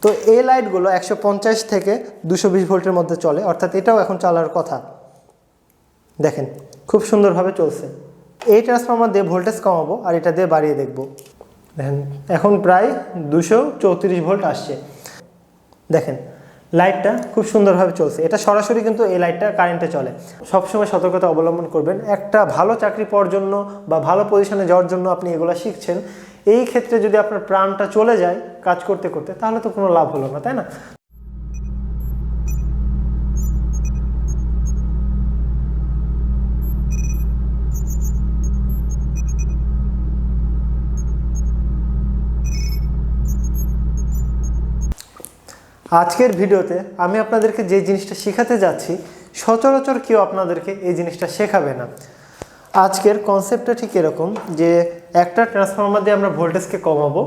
তো এই লাইটগুলো 150 থেকে 220 ভোল্টের মধ্যে চলে, অর্থাৎ এটাও এখন চলার কথা। দেখেন খুব সুন্দরভাবে চলছে। এই ট্রান্সফরমার দিয়ে ভোল্টেজ কমাবো আর এটা দিয়ে বাড়িয়ে দেখব। দেখেন এখন প্রায় 234 ভোল্ট আসছে। দেখেন লাইটটা খুব সুন্দরভাবে চলছে। এটা সরাসরি কিন্তু এই লাইটটা কারেন্টে চলে। সবসময় সতর্কতা অবলম্বন করবেন। একটা ভালো চাকরি পাওয়ার জন্য বা ভালো পজিশনে যাওয়ার জন্য আপনি এগুলো শিখছেন, এই ক্ষেত্রে যদি আপনার প্রাণটা চলে যায় কাজ করতে করতে, তাহলে তো কোনো লাভ হলো না, তাই না? আজকের ভিডিওতে আমি আপনাদেরকে যে জিনিসটা শেখাতে যাচ্ছি, সচরাচর কেউ আপনাদেরকে এই জিনিসটা শেখাবে না। আজকের কনসেপ্টটা ঠিক এরকম যে একটা ট্রান্সফরমার দিয়ে আমরা ভোল্টেজকে কমাবো,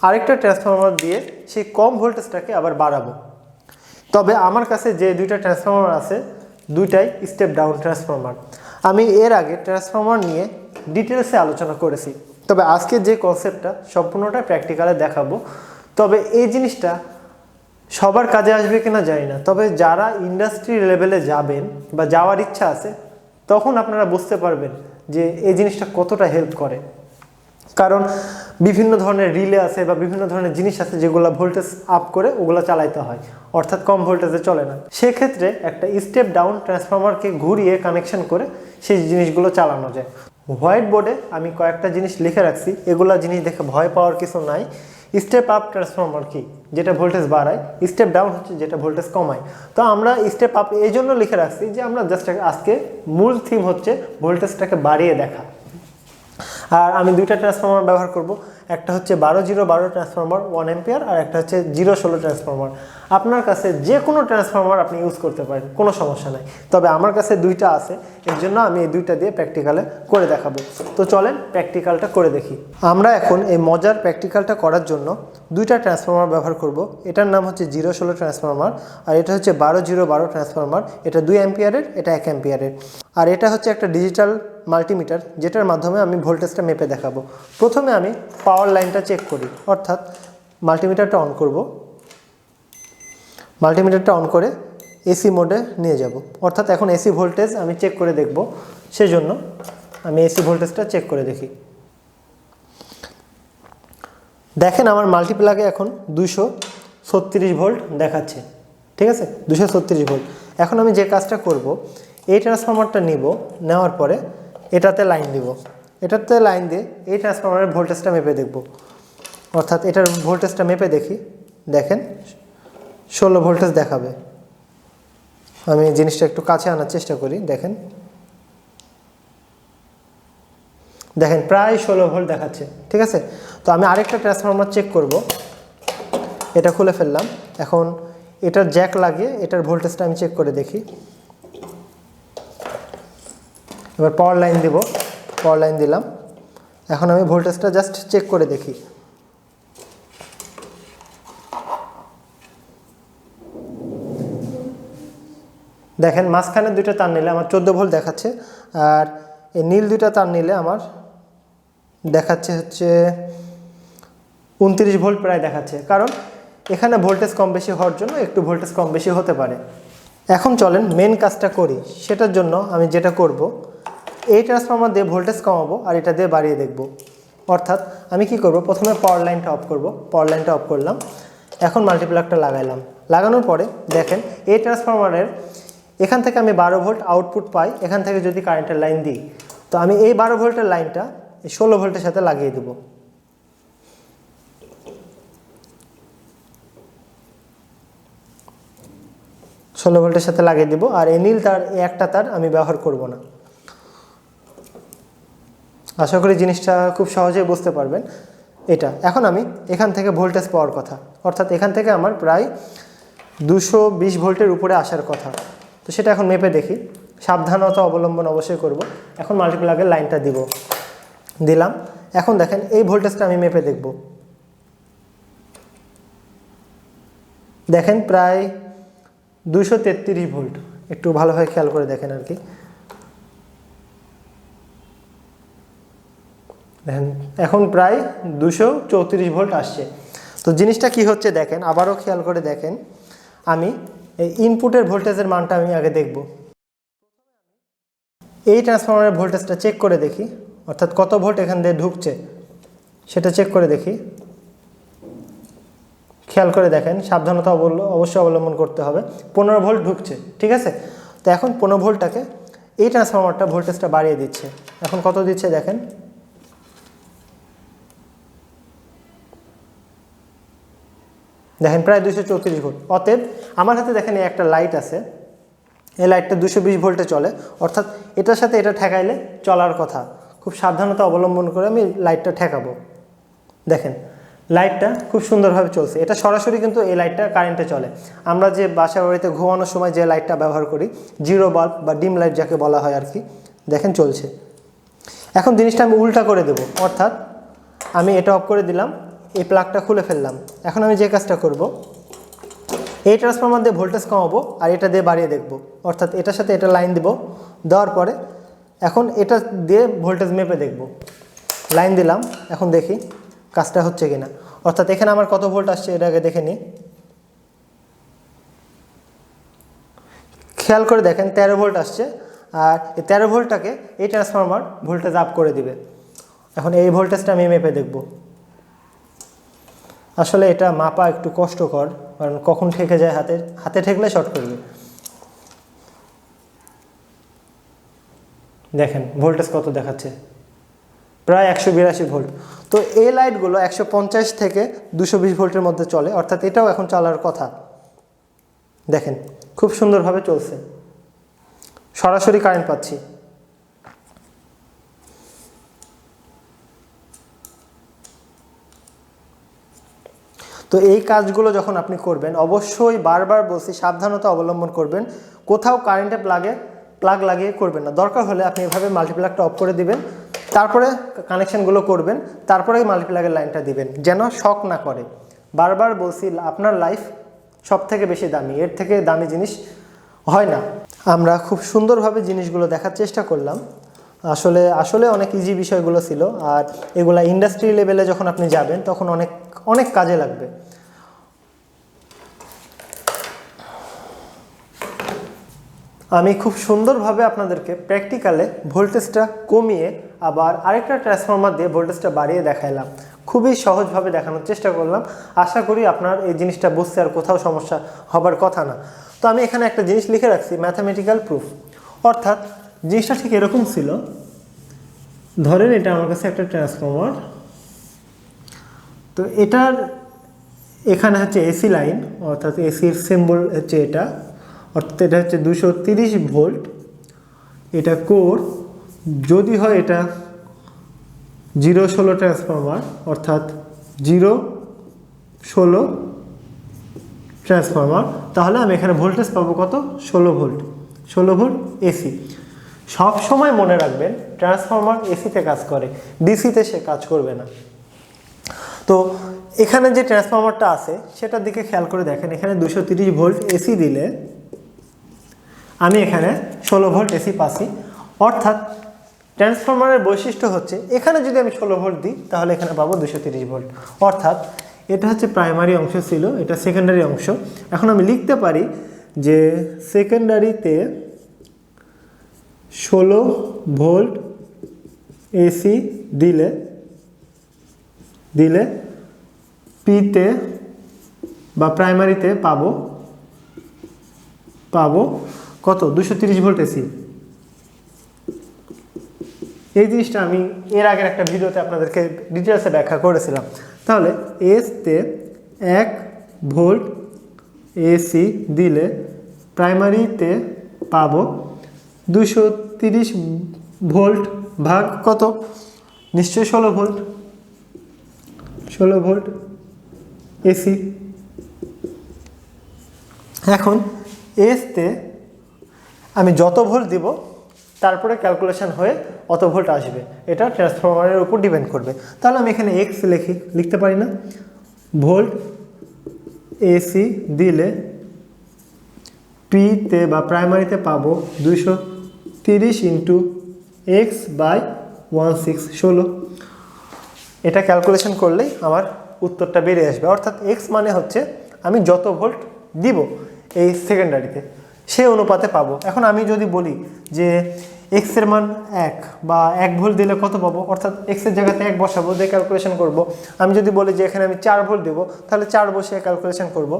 আরেকটা ট্রান্সফরমার দিয়ে সেই কম ভোল্টেজটাকে আবার বাড়াবো। তবে আমার কাছে যে দুইটা ট্রান্সফরমার আছে, দুইটাই স্টেপ ডাউন ট্রান্সফরমার। আমি এর আগে ট্রান্সফরমার নিয়ে ডিটেলসে আলোচনা করেছি। তবে আজকে যে কনসেপ্টটা সম্পূর্ণটা প্র্যাকটিক্যালে দেখাবো। তবে এই জিনিসটা সবার কাজে আসবে কিনা জানি না, তবে যারা ইন্ডাস্ট্রি লেভেলে যাবেন বা যাওয়ার ইচ্ছা আছে, তখন আপনারা বুঝতে পারবেন যে এই জিনিসটা কতটা হেল্প করে। কারণ বিভিন্ন ধরনের রিলে আছে বা বিভিন্ন ধরনের জিনিস আছে যেগুলো ভোল্টেজ আপ করে ওগুলো চালাইতে হয়, অর্থাৎ কম ভোল্টেজে চলে না। সেক্ষেত্রে একটা স্টেপ ডাউন ট্রান্সফরমারকে ঘুরিয়ে কানেকশন করে সেই জিনিসগুলো চালানো যায়। হোয়াইট বোর্ডে আমি কয়েকটা জিনিস লিখে রাখছি, এগুলা জিনিস দেখে ভয় পাওয়ার কিছু নাই। স্টেপ আপ ট্রান্সফরমার কি, যেটা ভোল্টেজ বাড়ায়, স্টেপ ডাউন হচ্ছে যেটা ভোল্টেজ কমায়। তো আমরা স্টেপ আপ এই জন্য লিখে রাখছি যে আমরা জাস্ট আজকে মূল থিম হচ্ছে ভোল্টেজটাকে বাড়িয়ে দেখা। আর আমি দুইটা ট্রান্সফরমার ব্যবহার করব, একটা হচ্ছে 12-0-12 ট্রান্সফরমার 1 অ্যাম্পিয়ার, আর একটা হচ্ছে 0-16 ট্রান্সফরমার। আপনার কাছে যে কোনো ট্রান্সফরমার আপনি ইউজ করতে পারেন, কোনো সমস্যা নাই। তবে আমার কাছে দুইটা আছে, এর জন্য আমি এই দুইটা দিয়ে প্র্যাকটিক্যালে করে দেখাবো। তো চলেন প্র্যাকটিক্যালটা করে দেখি। আমরা এখন এই মজার প্র্যাকটিক্যালটা করার জন্য দুইটা ট্রান্সফরমার ব্যবহার করব। এটার নাম হচ্ছে 0-16 ট্রান্সফরমার, আর এটা হচ্ছে 12-0-12 ট্রান্সফরমার। এটা 2 অ্যাম্পিয়ারের, এটা 1 অ্যাম্পিয়ারের। আর এটা হচ্ছে একটা ডিজিটাল মাল্টিমিটার, যেটার মাধ্যমে আমি ভোল্টেজটা মেপে দেখাবো। প্রথমে আমি পাওয়ার লাইনটা চেক করি, অর্থাৎ মাল্টিমিটারটা অন করব। মাল্টিমিটারটা অন করে এসি মোডে নিয়ে যাব, অর্থাৎ এখন এসি ভোল্টেজ আমি চেক করে দেখব। সেজন্য আমি এসি ভোল্টেজটা চেক করে দেখি। দেখেন আমার মাল্টিপ্লাগে এখন 236 ভোল্ট দেখাচ্ছে, ঠিক আছে, 236 ভোল্ট। এখন আমি যে কাজটা করব, এই ট্রান্সফরমারটা নিব, নেওয়ার পরে এটাতে লাইন দিব। এটাতে লাইন দিয়ে এই ট্রান্সফরমারের ভোল্টেজটা মেপে দেখব, অর্থাৎ এটার ভোল্টেজটা মেপে দেখি। দেখেন 16 ভোল্টেজ দেখাবে। আমি জিনিসটা একটু কাছে আনার চেষ্টা করি। দেখেন দেখেন প্রায় 16 ভোল্ট দেখাচ্ছে, ঠিক আছে। তো আমি আরেকটা ট্রান্সফরমার চেক করব। এটা খুলে ফেললাম। এখন এটার জ্যাক লাগিয়ে এটার ভোল্টেজটা আমি চেক করে দেখি। এবার পাওয়ার লাইন দিব, পাওয়ার লাইন দিলাম। এখন আমি ভোল্টেজটা জাস্ট চেক করে দেখি। দেখেন মাঝখানে দুইটা তার নিলে আমার 14 ভোল্ট দেখাচ্ছে, আর এই নীল দুইটা তার নিলে আমার দেখাচ্ছে হচ্ছে 29 ভোল্ট প্রায় দেখাচ্ছে। কারণ এখানে ভোল্টেজ কম বেশি হওয়ার জন্য একটু ভোল্টেজ কম বেশি হতে পারে। এখন চলেন মেন কাজটা করি। সেটার জন্য আমি যেটা করব, এই ট্রান্সফরমার দিয়ে ভোল্টেজ কমাবো আর এটা দিয়ে বাড়িয়ে দেখব। অর্থাৎ আমি কি করব, প্রথমে পাওয়ার লাইনটা অফ করব। পাওয়ার লাইনটা অফ করলাম। এখন মাল্টিপ্লাগটা লাগাইলাম। লাগানোর পরে দেখেন এই ট্রান্সফরমারের এখান থেকে আমি 12 ভোল্ট আউটপুট পাই। এখান থেকে যদি কারেন্টের লাইন দিই, তো আমি এই 12 ভোল্টের লাইনটা 16 ভোল্টের সাথে লাগিয়ে দেব। ষোলো ভোল্টের সাথে লাগিয়ে দেব। আর এই নীল তার, এই একটা তার আমি ব্যবহার করব না। আশা করি জিনিসটা খুব সহজেই বুঝতে পারবেন। এটা এখন আমি এখান থেকে ভোল্টেজ পাওয়ার কথা, অর্থাৎ এখান থেকে আমার প্রায় 220 ভোল্টের উপরে আসার কথা। তো সেটা এখন মেপে দেখি। সাবধানতা অবলম্বন অবশ্যই করব। এখন মাল্টিপ্লাগের লাইনটা দিব, দিলাম। এখন দেখেন এই ভোল্টেজটা আমি মেপে দেখব। দেখেন প্রায় 233 ভোল্ট। একটু ভালোভাবে খেয়াল করে দেখেন আর কি। দেখেন এখন প্রায় 234 ভোল্ট আসছে। তো জিনিসটা কি হচ্ছে দেখেন, আবারও খেয়াল করে দেখেন। আমি এই ইনপুটের ভোল্টেজের মানটা আমি আগে দেখব। এই ট্রান্সফরমারের ভোল্টেজটা চেক করে দেখি, অর্থাৎ কত ভোল্ট এখান দিয়ে ঢুকছে সেটা চেক করে দেখি। খেয়াল করে দেখেন, সাবধানতা অবশ্যই অবলম্বন করতে হবে। 15 ভোল্ট ঢুকছে, ঠিক আছে। তো এখন 15 ভোল্টটাকে এই ট্রান্সফরমারটা ভোল্টেজটা বাড়িয়ে দিচ্ছে। এখন কত দিচ্ছে দেখেন, দেখেন প্রায় 234 ভোল্ট। অতএব আমার হাতে দেখেন এই একটা লাইট আছে, এই লাইটটা 220 ভোল্টে চলে, অর্থাৎ এটার সাথে এটা ঠেকাইলে চলার কথা। খুব সাবধানতা অবলম্বন করে আমি লাইটটা ঠেকাবো। দেখেন লাইটটা খুব সুন্দরভাবে চলছে। এটা সরাসরি কিন্তু এই লাইটটা কারেন্টে চলে। আমরা যে বাসা বাড়িতে ঘুমানোর সময় যে লাইটটা ব্যবহার করি, জিরো বাল্ব বা ডিম লাইট যাকে বলা হয় আর কি, দেখেন চলছে। এখন জিনিসটা আমি উল্টা করে দেব, অর্থাৎ আমি এটা অফ করে দিলাম, এই প্লাগটা খুলে ফেললাম। এখন আমি যে কাজটা করব, এই ট্রান্সফরমার দিয়ে ভোল্টেজ কমাবো আর এটা দিয়ে বাড়িয়ে দেখব, অর্থাৎ এটার সাথে এটা লাইন দেব। দেওয়ার পরে এখন এটা দিয়ে ভোল্টেজ মেপে দেখব। লাইন দিলাম, এখন দেখি কাজটা হচ্ছে কিনা। অর্থাৎ এখানে আমার কত ভোল্ট আসছে এটা আগে দেখে নিই। খেয়াল করে দেখেন 13 ভোল্ট আসছে, আর এই 13 ভোল্টটাকে এই ট্রান্সফরমার ভোল্টেজ আপ করে দিবে। এখন এই ভোল্টেজটা আমি মেপে দেখব। আসলে এটা মাপা একটু কষ্টকর, কারণ কখন ঠেকে যায়, হাতে ঠেকলে শর্ট করবে। দেখেন ভোল্টেজ কত দেখাচ্ছে, প্রায় 182 ভোল্ট। তো এই লাইটগুলো 150 থেকে 220 ভোল্টের মধ্যে চলে, অর্থাৎ এটাও এখন চলার কথা। দেখেন খুব সুন্দরভাবে চলছে, সরাসরি কারেন্ট পাচ্ছি। তো এই কাজগুলো যখন আপনি করবেন, অবশ্যই বারবার বলছি সাবধানতা অবলম্বন করবেন। কোথাও কারেন্টে প্লাগ লাগিয়ে করবেন না। দরকার হলে আপনি এভাবে মাল্টিপ্লাগটা অফ করে দিবেন, তারপরে কানেকশানগুলো করবেন, তারপরে মাল্টিপ্লাগের লাইনটা দিবেন, যেন শক না করে। বারবার বলছি আপনার লাইফ সব থেকে বেশি দামি, এর থেকে দামি জিনিস হয় না। আমরা খুব সুন্দরভাবে জিনিসগুলো দেখার চেষ্টা করলাম। আসলে অনেক ইজি বিষয়গুলো ছিল, আর এগুলা ইন্ডাস্ট্রি লেভেলে যখন আপনি যাবেন তখন অনেক কাজে লাগবে। আমি খুব সুন্দরভাবে আপনাদেরকে প্র্যাকটিক্যালে ভোল্টেজটা কমিয়ে আবার আরেকটা ট্রান্সফরমার দিয়ে ভোল্টেজটা বাড়িয়ে দেখাইলাম। খুবই সহজভাবে দেখানোর চেষ্টা করলাম। আশা করি আপনার এই জিনিসটা বুঝতে আর কোথাও সমস্যা হবার কথা না। তো আমি এখানে একটা জিনিস লিখে রাখছি, ম্যাথামেটিক্যাল প্রুফ। অর্থাৎ জিনিসটা ঠিক এরকম ছিল, ধরেন এটা আমার কাছে একটা ট্রান্সফরমার, তো এটার এখানে হচ্ছে এসি লাইন, অর্থাৎ এসির সিম্বল হচ্ছে এটা, অর্থাৎ এটা হচ্ছে 230 ভোল্ট। এটা কোর, যদি হয় এটা 0-16 ট্রান্সফরমার, অর্থাৎ 0-16 ট্রান্সফরমার, তাহলে আমি এখানে ভোল্টেজ পাবো কত, 16 ভোল্ট। 16 volt AC. সব সময় মনে রাখবেন ট্রান্সফরমার এসিতে কাজ করে, ডিসিতে সে কাজ করবে না। তো এখানে যে ট্রান্সফরমারটা আছে সেটার দিকে খেয়াল করে দেখেন, এখানে 230 ভোল্ট এসি দিলে আমি এখানে 16 ভোল্ট এসি পাচ্ছি। অর্থাৎ ট্রান্সফরমারের বৈশিষ্ট্য হচ্ছে এখানে যদি আমি 16 ভোল্ট দিই তাহলে এখানে পাবো 230 ভোল্ট। অর্থাৎ এটা হচ্ছে প্রাইমারি অংশ ছিল, এটা সেকেন্ডারি অংশ। এখন আমি লিখতে পারি যে সেকেন্ডারিতে 16 ভোল্ট এসি দিলে পিতে বা প্রাইমারিতে পাবো কত, 230 ভোল্ট এসি। এই জিনিসটা আমি এর আগের একটা ভিডিওতে আপনাদেরকে ডিটেলসে ব্যাখ্যা করেছিলাম। তাহলে এসতে 1 ভোল্ট এসি দিলে প্রাইমারিতে পাবো 230 ভোল্ট ভাগ কত, নিশ্চয়ই 16 ভোল্ট। 16 volt AC. এখন এসতে আমি যত ভোল্ট দিব তারপরে ক্যালকুলেশন হয়ে অত ভোল্ট আসবে, এটা ট্রান্সফরমারের উপর ডিপেন্ড করবে। তাহলে আমি এখানে এক্স লিখতে পারি না, ভোল্ট এসি দিলে পিতে বা প্রাইমারিতে পাবো 230 ইন্টু x/16 16। এটা ক্যালকুলেশন করলেই আমার উত্তরটা বেরিয়ে আসবে। অর্থাৎ এক্স মানে হচ্ছে আমি যত ভোল্ট দিব এই সেকেন্ডারিতে সেই অনুপাতে পাবো। এখন আমি যদি বলি যে এক্সের মান 1 বা 1 ভোল্ট দিলে কত পাবো, অর্থাৎ এক্সের জায়গাতে 1 বসাবো, দিয়ে ক্যালকুলেশন করব। আমি যদি বলি যে এখানে আমি 4 ভোল্ট দেবো, তাহলে 4 বসিয়ে ক্যালকুলেশন করব।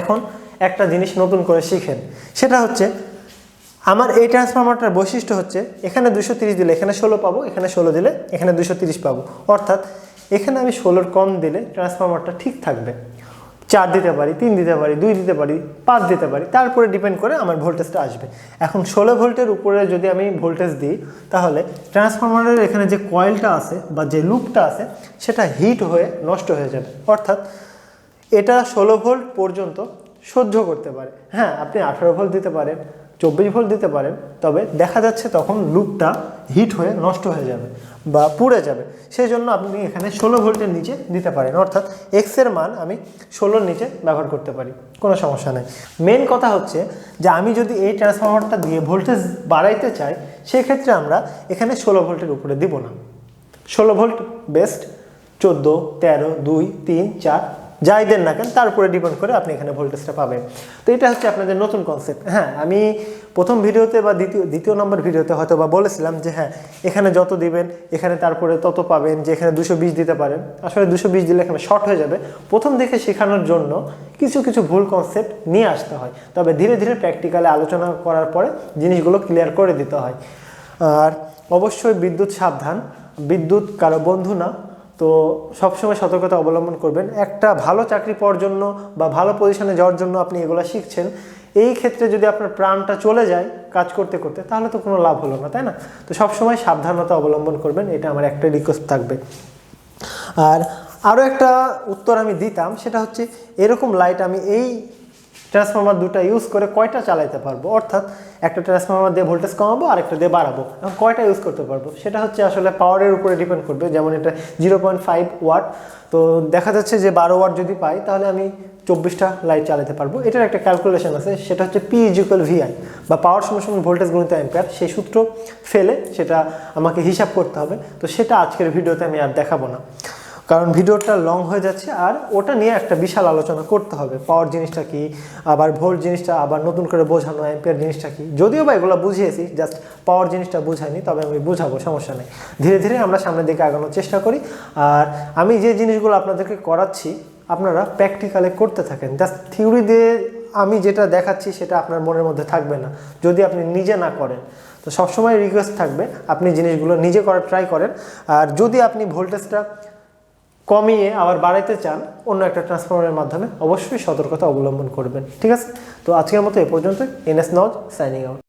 এখন একটা জিনিস নতুন করে শিখেন, সেটা হচ্ছে আমার এই ট্রান্সফরমারটার বৈশিষ্ট্য হচ্ছে এখানে 230 দিলে এখানে 16 পাবো, এখানে 16 দিলে এখানে 230 পাবো। অর্থাৎ এখানে আমি 16 কম দিলে ট্রান্সফরমারটা ঠিক থাকবে। 4 দিতে পারি, 3 দিতে পারি, 2 দিতে পারি, 5 দিতে পারি, তারপরে ডিপেন্ড করে আমার ভোল্টেজটা আসবে। এখন 16 ভোল্টের উপরে যদি আমি ভোল্টেজ দিই, তাহলে ট্রান্সফরমারের এখানে যে কয়েলটা আছে বা যে লুপটা আছে সেটা হিট হয়ে নষ্ট হয়ে যাবে। অর্থাৎ এটা 16 ভোল্ট পর্যন্ত সহ্য করতে পারে। হ্যাঁ, আপনি 18 ভোল্ট দিতে পারেন, 24 ভোল্ট দিতে পারেন, তবে দেখা যাচ্ছে তখন লুপটা হিট হয়ে নষ্ট হয়ে যাবে বা পুড়ে যাবে। সেই জন্য আপনি এখানে 16 ভোল্টের নিচে দিতে পারেন, অর্থাৎ এক্সের মান আমি 16-র নিচে ব্যবহার করতে পারি, কোনো সমস্যা নেই। মেন কথা হচ্ছে যে আমি যদি এই ট্রান্সফরমারটা দিয়ে ভোল্টেজ বাড়াইতে চাই, সেক্ষেত্রে আমরা এখানে 16 ভোল্টের উপরে দিব না। 16 ভোল্ট বেস্ট, 14, 13, 2, 3, 4 যাই দেন না কেন, তার উপরে ডিপেন্ড করে আপনি এখানে ভোল্টেজটা পাবেন। তো এটা হচ্ছে আপনাদের নতুন কনসেপ্ট। হ্যাঁ, আমি প্রথম ভিডিওতে বা দ্বিতীয় নম্বর ভিডিওতে হয়তো বা বলেছিলাম যে হ্যাঁ, এখানে যত দিবেন এখানে তারপরে তত পাবেন, যে এখানে 220 দিতে পারেন। আসলে 220 দিলে এখানে শর্ট হয়ে যাবে। প্রথম দেখে শেখানোর জন্য কিছু কিছু ভুল কনসেপ্ট নিয়ে আসতে হয়, তবে ধীরে ধীরে প্র্যাকটিক্যালে আলোচনা করার পরে জিনিসগুলো ক্লিয়ার করে দিতে হয়। আর অবশ্যই বিদ্যুৎ সাবধান, বিদ্যুৎ কারো বন্ধু না। তো সবসময় সতর্কতা অবলম্বন করবেন। একটা ভালো চাকরি পাওয়ার জন্য বা ভালো পজিশনে যাওয়ার জন্য আপনি এগুলো শিখছেন, এই ক্ষেত্রে যদি আপনার প্রাণটা চলে যায় কাজ করতে করতে, তাহলে তো কোনো লাভ হলো না, তাই না? তো সবসময় সাবধানতা অবলম্বন করবেন, এটা আমার একটা রিকোয়েস্ট থাকবে। আর আরও একটা উত্তর আমি দিতাম, সেটা হচ্ছে এরকম লাইট আমি এই ট্রান্সফরমার দুটো ইউজ করে কয়টা চালাইতে পারবো, অর্থাৎ একটা ট্রান্সফরমার দিয়ে ভোল্টেজ কমাবো আর একটা দিয়ে বাড়াবো, এখন কয়টা ইউজ করতে পারবো সেটা হচ্ছে আসলে পাওয়ারের উপরে ডিপেন্ড করবে। যেমন এটা 0.5 ওয়াট, তো দেখা যাচ্ছে যে 12 ওয়াট যদি পাই তাহলে আমি 24টা লাইট চালাতে পারবো। এটার একটা ক্যালকুলেশন আছে, সেটা হচ্ছে P = VI বা পাওয়ার সমান ভোল্টেজ গুণিত অ্যাম্পিয়ার। সেই সূত্র ফেলে সেটা আমাকে হিসাব করতে হবে। তো সেটা আজকের ভিডিওতে আমি আর দেখাবো না, কারণ ভিডিওটা লং হয়ে যাচ্ছে, আর ওটা নিয়ে একটা বিশাল আলোচনা করতে হবে। পাওয়ার জিনিসটা কি, আবার ভোল্ট জিনিসটা আবার নতুন করে বোঝানো, অ্যাম্পিয়ার জিনিসটা কি। যদিও বা এগুলো বুঝিয়েছি, জাস্ট পাওয়ার জিনিসটা বুঝাইনি, তবে আমি বুঝাবো, সমস্যা নেই। ধীরে ধীরে আমরা সামনের দিকে আগানোর চেষ্টা করি। আর আমি যে জিনিসগুলো আপনাদেরকে করাচ্ছি আপনারা প্র্যাকটিক্যালে করতে থাকেন। জাস্ট থিওরি দিয়ে আমি যেটা দেখাচ্ছি সেটা আপনার মনের মধ্যে থাকবে না যদি আপনি নিজে না করেন। তো সবসময় রিকোয়েস্ট থাকবে আপনি জিনিসগুলো নিজে করার ট্রাই করেন। আর যদি আপনি ভোল্টেজটা কমিয়ে আবার বাড়াইতে চান অন্য একটা ট্রান্সফরমারের মাধ্যমে, অবশ্যই সতর্কতা অবলম্বন করবেন। ঠিক আছে, তো আজকের মতো এ পর্যন্ত। NS নজ signing out.